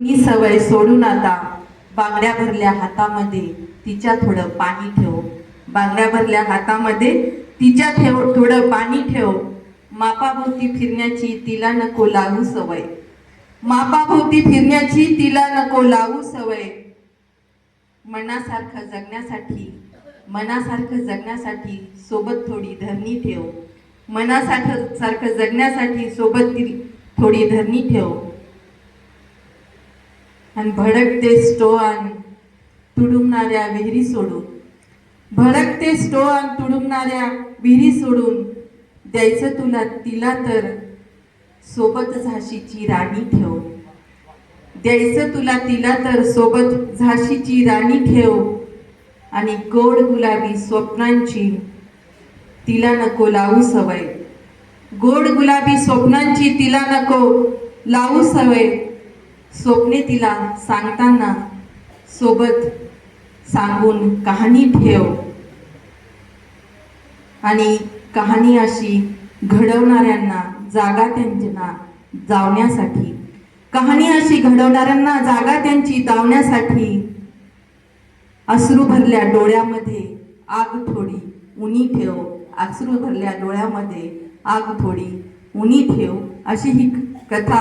ही सवय सोडून आता बांगड्या भरल्या हातामध्ये तिच्या थोडं पाणी ठेव. बांगड्या भरल्या हातामध्ये तिच्या थोडं पाणी ठेव. मापाभोवती फिरण्याची तिला नको लावू सवय. मापाभोवती फिरण्याची तिला नको लावू सवय. मनासारखं जगण्यासाठी सोबत थोडी धरणी ठेव. मनासारखं जगण्यासाठी सोबत थोडी धरणी ठेव. आणि भडकते स्टोआन तुडुंबणाऱ्या विहिरी सोडून, भडकते स्टोआन तुडुंबणाऱ्या विहिरी सोडून, द्यायचं तुला तिला तर सोबत झाशीची राणी ठेव. द्यायचं तुला तिला तर सोबत झाशीची राणी ठेव. आणि गोड गुलाबी स्वप्नांची तिला नको लावू सवय. गोड गुलाबी स्वप्नांची तिला नको लावू सवय. स्वप्ने तिला सांगताना सोबत सांगून कहाणी ठेव. आणि कहाणी अशी घडवणाऱ्यांना जागा त्यांना जावण्यासाठी, कहाणी अशी घडवणाऱ्यांना जागा त्यांची दावण्यासाठी, अश्रू भरल्या डोळ्यामध्ये आग थोडी उनी ठेव. अश्रू भरल्या डोळ्यामध्ये आग थोडी उनी ठेव. अशी ही कथा